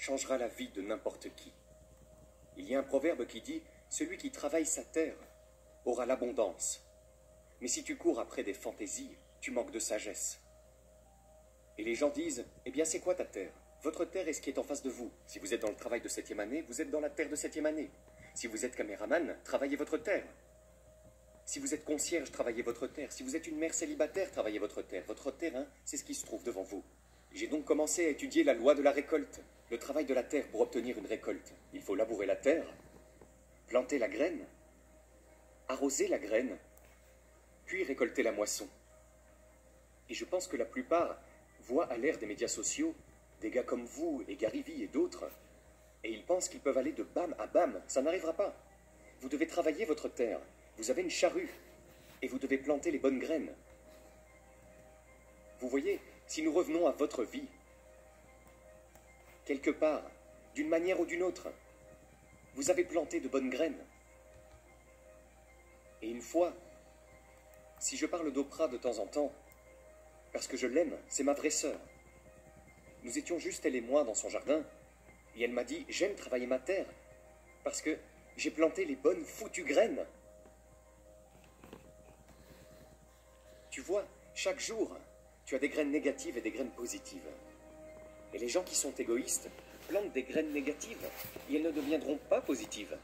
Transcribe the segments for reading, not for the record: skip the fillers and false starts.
changera la vie de n'importe qui. Il y a un proverbe qui dit « Celui qui travaille sa terre aura l'abondance. Mais si tu cours après des fantaisies, tu manques de sagesse. » Et les gens disent « Eh bien, c'est quoi ta terre? Votre terre est ce qui est en face de vous. Si vous êtes dans le travail de 7e année, vous êtes dans la terre de 7e année. Si vous êtes caméraman, travaillez votre terre. Si vous êtes concierge, travaillez votre terre. Si vous êtes une mère célibataire, travaillez votre terre. Votre terrain, c'est ce qui se trouve devant vous. » J'ai donc commencé à étudier la loi de la récolte, le travail de la terre pour obtenir une récolte. Il faut labourer la terre, planter la graine, arroser la graine, puis récolter la moisson. Et je pense que la plupart voient à l'ère des médias sociaux des gars comme vous et Gary Vee et d'autres, et ils pensent qu'ils peuvent aller de bam à bam. Ça n'arrivera pas. Vous devez travailler votre terre. Vous avez une charrue, et vous devez planter les bonnes graines. Vous voyez, si nous revenons à votre vie, quelque part, d'une manière ou d'une autre, vous avez planté de bonnes graines. Et une fois, si je parle d'Oprah de temps en temps, parce que je l'aime, c'est ma vraie sœur. Nous étions juste elle et moi dans son jardin, et elle m'a dit « J'aime travailler ma terre, parce que j'ai planté les bonnes foutues graines. » Tu vois, chaque jour, tu as des graines négatives et des graines positives. Et les gens qui sont égoïstes plantent des graines négatives, et elles ne deviendront pas positives.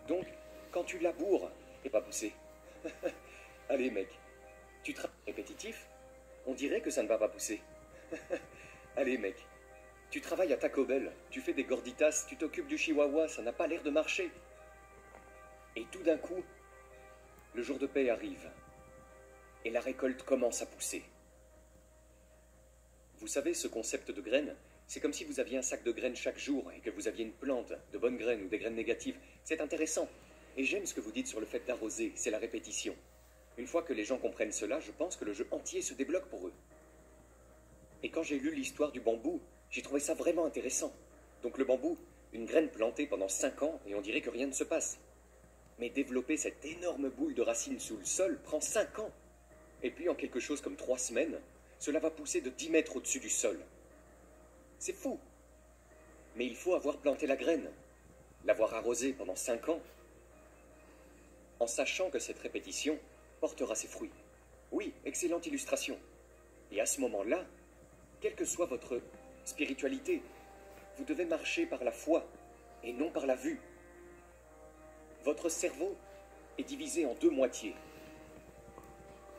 Donc, quand tu laboures, et pas pousser. Allez mec, tu travailles répétitif, on dirait que ça ne va pas pousser. Allez mec, tu travailles à Taco Bell, tu fais des gorditas, tu t'occupes du chihuahua, ça n'a pas l'air de marcher. Et tout d'un coup, le jour de paix arrive, et la récolte commence à pousser. Vous savez, ce concept de graines, c'est comme si vous aviez un sac de graines chaque jour et que vous aviez une plante, de bonnes graines ou des graines négatives. C'est intéressant. Et j'aime ce que vous dites sur le fait d'arroser, c'est la répétition. Une fois que les gens comprennent cela, je pense que le jeu entier se débloque pour eux. Et quand j'ai lu l'histoire du bambou, j'ai trouvé ça vraiment intéressant. Donc le bambou, une graine plantée pendant 5 ans et on dirait que rien ne se passe. Mais développer cette énorme boule de racines sous le sol prend 5 ans. Et puis en quelque chose comme 3 semaines, cela va pousser de 10 mètres au-dessus du sol. C'est fou. Mais il faut avoir planté la graine, l'avoir arrosée pendant 5 ans, en sachant que cette répétition portera ses fruits. Oui, excellente illustration. Et à ce moment-là, quelle que soit votre spiritualité, vous devez marcher par la foi et non par la vue. Votre cerveau est divisé en 2 moitiés.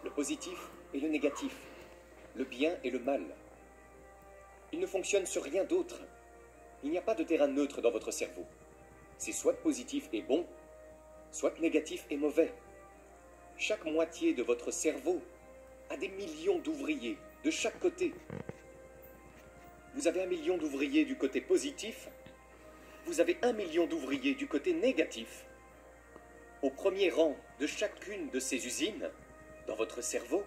Le positif et le négatif, le bien et le mal. Il ne fonctionne sur rien d'autre. Il n'y a pas de terrain neutre dans votre cerveau. C'est soit positif et bon, soit négatif et mauvais. Chaque moitié de votre cerveau a des millions d'ouvriers de chaque côté. Vous avez 1 million d'ouvriers du côté positif, vous avez 1 million d'ouvriers du côté négatif. Au premier rang de chacune de ces usines, dans votre cerveau,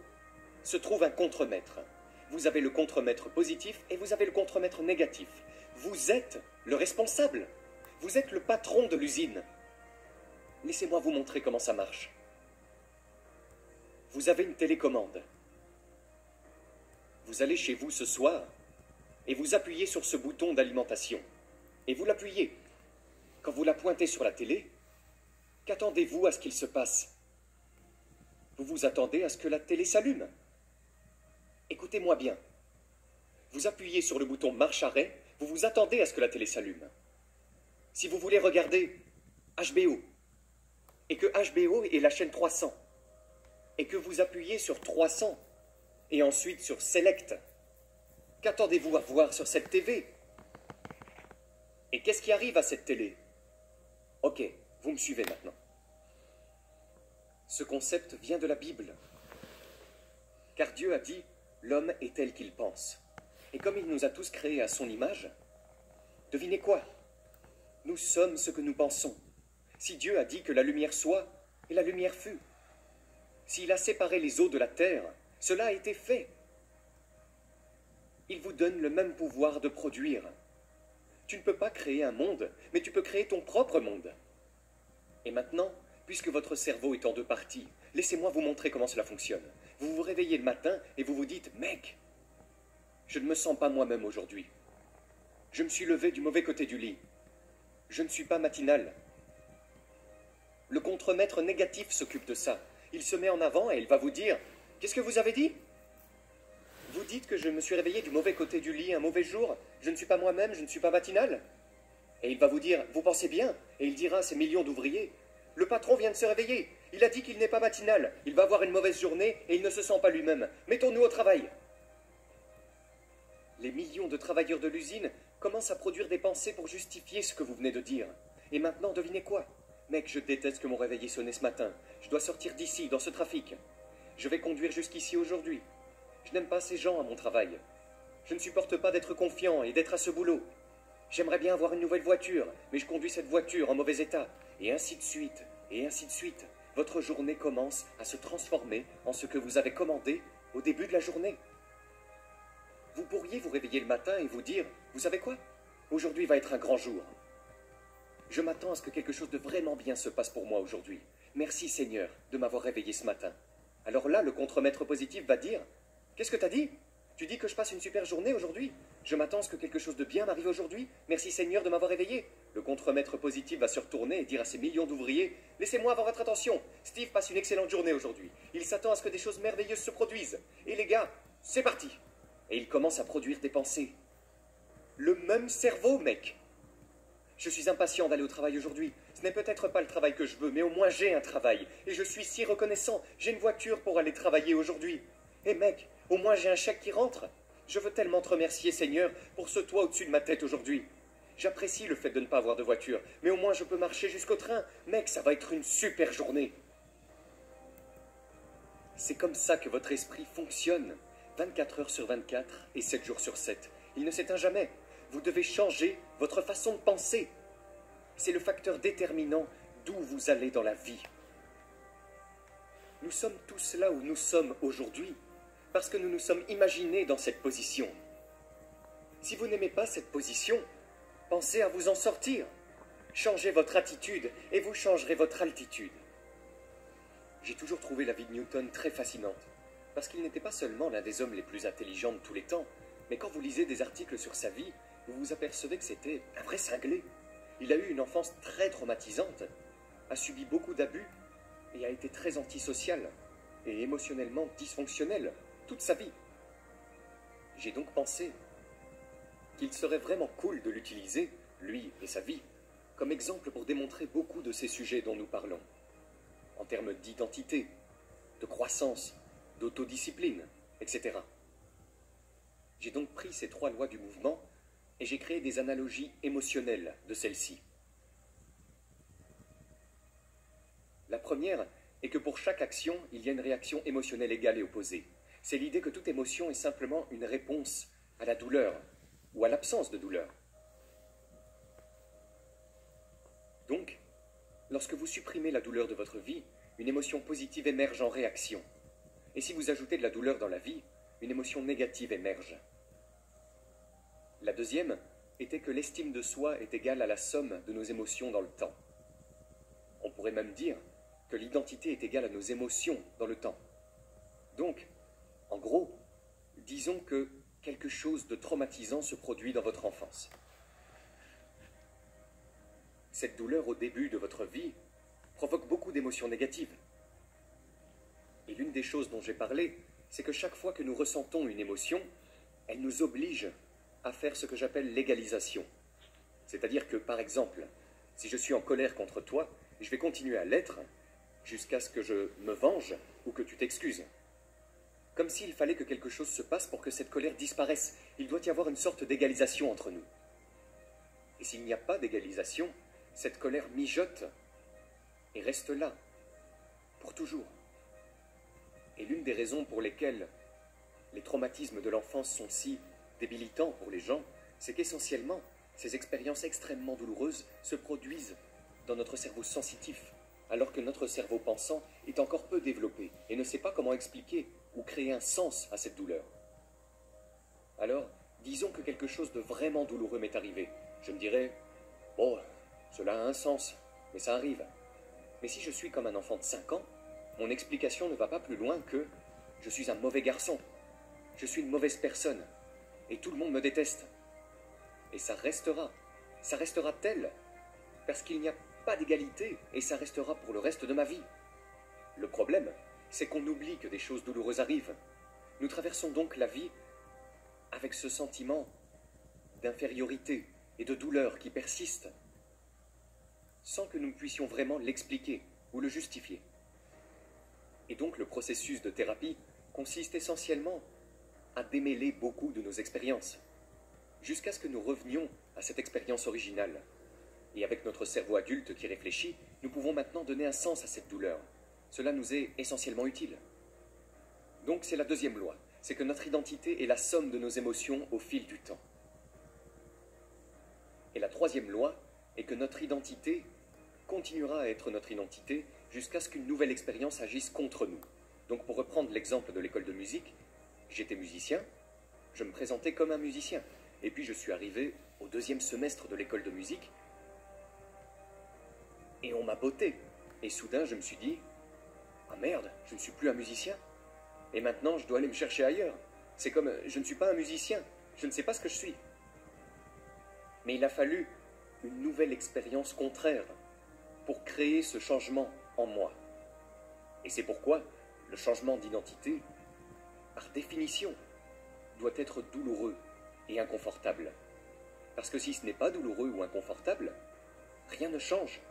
se trouve un contremaître. Vous avez le contremaître positif et vous avez le contremaître négatif. Vous êtes le responsable. Vous êtes le patron de l'usine. Laissez-moi vous montrer comment ça marche. Vous avez une télécommande. Vous allez chez vous ce soir et vous appuyez sur ce bouton d'alimentation. Et vous l'appuyez. Quand vous la pointez sur la télé, qu'attendez-vous à ce qu'il se passe? Vous vous attendez à ce que la télé s'allume. Écoutez-moi bien. Vous appuyez sur le bouton marche-arrêt, vous vous attendez à ce que la télé s'allume. Si vous voulez regarder HBO, et que HBO est la chaîne 300, et que vous appuyez sur 300, et ensuite sur Select, qu'attendez-vous à voir sur cette TV? Et qu'est-ce qui arrive à cette télé? Ok, vous me suivez maintenant. Ce concept vient de la Bible. Car Dieu a dit « L'homme est tel qu'il pense ». Et comme il nous a tous créés à son image, devinez quoi? Nous sommes ce que nous pensons. Si Dieu a dit que la lumière soit, et la lumière fut. S'il a séparé les eaux de la terre, cela a été fait. Il vous donne le même pouvoir de produire. Tu ne peux pas créer un monde, mais tu peux créer ton propre monde. Et maintenant, puisque votre cerveau est en 2 parties, laissez-moi vous montrer comment cela fonctionne. Vous vous réveillez le matin et vous vous dites « Mec, je ne me sens pas moi-même aujourd'hui. Je me suis levé du mauvais côté du lit. Je ne suis pas matinal. Le contremaître négatif s'occupe de ça. Il se met en avant et il va vous dire « Qu'est-ce que vous avez dit ?» Vous dites que je me suis réveillé du mauvais côté du lit un mauvais jour, je ne suis pas moi-même, je ne suis pas matinal. Et il va vous dire « Vous pensez bien ?» Et il dira à ces millions d'ouvriers « Le patron vient de se réveiller, il a dit qu'il n'est pas matinal, il va avoir une mauvaise journée et il ne se sent pas lui-même. Mettons-nous au travail !» Les millions de travailleurs de l'usine commencent à produire des pensées pour justifier ce que vous venez de dire. Et maintenant, devinez quoi? Mec, je déteste que mon réveil ait sonné ce matin. Je dois sortir d'ici, dans ce trafic. Je vais conduire jusqu'ici aujourd'hui. Je n'aime pas ces gens à mon travail. Je ne supporte pas d'être confiant et d'être à ce boulot. J'aimerais bien avoir une nouvelle voiture, mais je conduis cette voiture en mauvais état. Et ainsi de suite, et ainsi de suite. Votre journée commence à se transformer en ce que vous avez commandé au début de la journée. Vous pourriez vous réveiller le matin et vous dire « Vous savez quoi? Aujourd'hui va être un grand jour. Je m'attends à ce que quelque chose de vraiment bien se passe pour moi aujourd'hui. Merci Seigneur de m'avoir réveillé ce matin. » Alors là, le contremaître positif va dire « Qu'est-ce que t'as dit? Tu dis que je passe une super journée aujourd'hui? Je m'attends à ce que quelque chose de bien m'arrive aujourd'hui. Merci Seigneur de m'avoir réveillé. » Le contremaître positif va se retourner et dire à ces millions d'ouvriers « Laissez-moi avoir votre attention. Steve passe une excellente journée aujourd'hui. Il s'attend à ce que des choses merveilleuses se produisent. Et les gars, c'est parti !» Et il commence à produire des pensées. Le même cerveau, mec. Je suis impatient d'aller au travail aujourd'hui. Ce n'est peut-être pas le travail que je veux, mais au moins j'ai un travail. Et je suis si reconnaissant. J'ai une voiture pour aller travailler aujourd'hui. Et mec, au moins j'ai un chèque qui rentre. Je veux tellement te remercier, Seigneur, pour ce toit au-dessus de ma tête aujourd'hui. J'apprécie le fait de ne pas avoir de voiture, mais au moins je peux marcher jusqu'au train. Mec, ça va être une super journée. C'est comme ça que votre esprit fonctionne. 24 heures sur 24 et 7 jours sur 7. Il ne s'éteint jamais. Vous devez changer votre façon de penser. C'est le facteur déterminant d'où vous allez dans la vie. Nous sommes tous là où nous sommes aujourd'hui, parce que nous nous sommes imaginés dans cette position. Si vous n'aimez pas cette position, pensez à vous en sortir. Changez votre attitude et vous changerez votre altitude. J'ai toujours trouvé la vie de Newton très fascinante. Parce qu'il n'était pas seulement l'un des hommes les plus intelligents de tous les temps, mais quand vous lisez des articles sur sa vie, vous vous apercevez que c'était un vrai cinglé. Il a eu une enfance très traumatisante, a subi beaucoup d'abus et a été très antisocial et émotionnellement dysfonctionnel toute sa vie. J'ai donc pensé qu'il serait vraiment cool de l'utiliser, lui et sa vie, comme exemple pour démontrer beaucoup de ces sujets dont nous parlons, en termes d'identité, de croissance, d'autodiscipline, etc. J'ai donc pris ces 3 lois du mouvement et j'ai créé des analogies émotionnelles de celles-ci. La première est que pour chaque action, il y a une réaction émotionnelle égale et opposée. C'est l'idée que toute émotion est simplement une réponse à la douleur ou à l'absence de douleur. Donc, lorsque vous supprimez la douleur de votre vie, une émotion positive émerge en réaction. Et si vous ajoutez de la douleur dans la vie, une émotion négative émerge. La deuxième était que l'estime de soi est égale à la somme de nos émotions dans le temps. On pourrait même dire que l'identité est égale à nos émotions dans le temps. Donc, en gros, disons que quelque chose de traumatisant se produit dans votre enfance. Cette douleur au début de votre vie provoque beaucoup d'émotions négatives. Et l'une des choses dont j'ai parlé, c'est que chaque fois que nous ressentons une émotion, elle nous oblige à faire ce que j'appelle l'égalisation. C'est-à-dire que, par exemple, si je suis en colère contre toi, je vais continuer à l'être jusqu'à ce que je me venge ou que tu t'excuses. Comme s'il fallait que quelque chose se passe pour que cette colère disparaisse. Il doit y avoir une sorte d'égalisation entre nous. Et s'il n'y a pas d'égalisation, cette colère mijote et reste là, pour toujours. Et l'une des raisons pour lesquelles les traumatismes de l'enfance sont si débilitants pour les gens, c'est qu'essentiellement, ces expériences extrêmement douloureuses se produisent dans notre cerveau sensitif, alors que notre cerveau pensant est encore peu développé et ne sait pas comment expliquer ou créer un sens à cette douleur. Alors, disons que quelque chose de vraiment douloureux m'est arrivé. Je me dirais, bon, cela a un sens, mais ça arrive. Mais si je suis comme un enfant de 5 ans, mon explication ne va pas plus loin que je suis un mauvais garçon, je suis une mauvaise personne, et tout le monde me déteste. et ça restera. Ça restera tel, parce qu'il n'y a pas d'égalité, et ça restera pour le reste de ma vie. Le problème, c'est qu'on oublie que des choses douloureuses arrivent. Nous traversons donc la vie avec ce sentiment d'infériorité et de douleur qui persiste, sans que nous puissions vraiment l'expliquer ou le justifier. Et donc le processus de thérapie consiste essentiellement à démêler beaucoup de nos expériences, jusqu'à ce que nous revenions à cette expérience originale. Et avec notre cerveau adulte qui réfléchit, nous pouvons maintenant donner un sens à cette douleur. Cela nous est essentiellement utile. Donc c'est la deuxième loi, c'est que notre identité est la somme de nos émotions au fil du temps. Et la troisième loi est que notre identité continuera à être notre identité jusqu'à ce qu'une nouvelle expérience agisse contre nous. Donc pour reprendre l'exemple de l'école de musique, j'étais musicien, je me présentais comme un musicien. Et puis je suis arrivé au deuxième semestre de l'école de musique, et on m'a botté. Et soudain je me suis dit, ah merde, je ne suis plus un musicien. Et maintenant je dois aller me chercher ailleurs. C'est comme, je ne suis pas un musicien, je ne sais pas ce que je suis. Mais il a fallu une nouvelle expérience contraire pour créer ce changement en moi. Et c'est pourquoi le changement d'identité, par définition, doit être douloureux et inconfortable. Parce que si ce n'est pas douloureux ou inconfortable, rien ne change.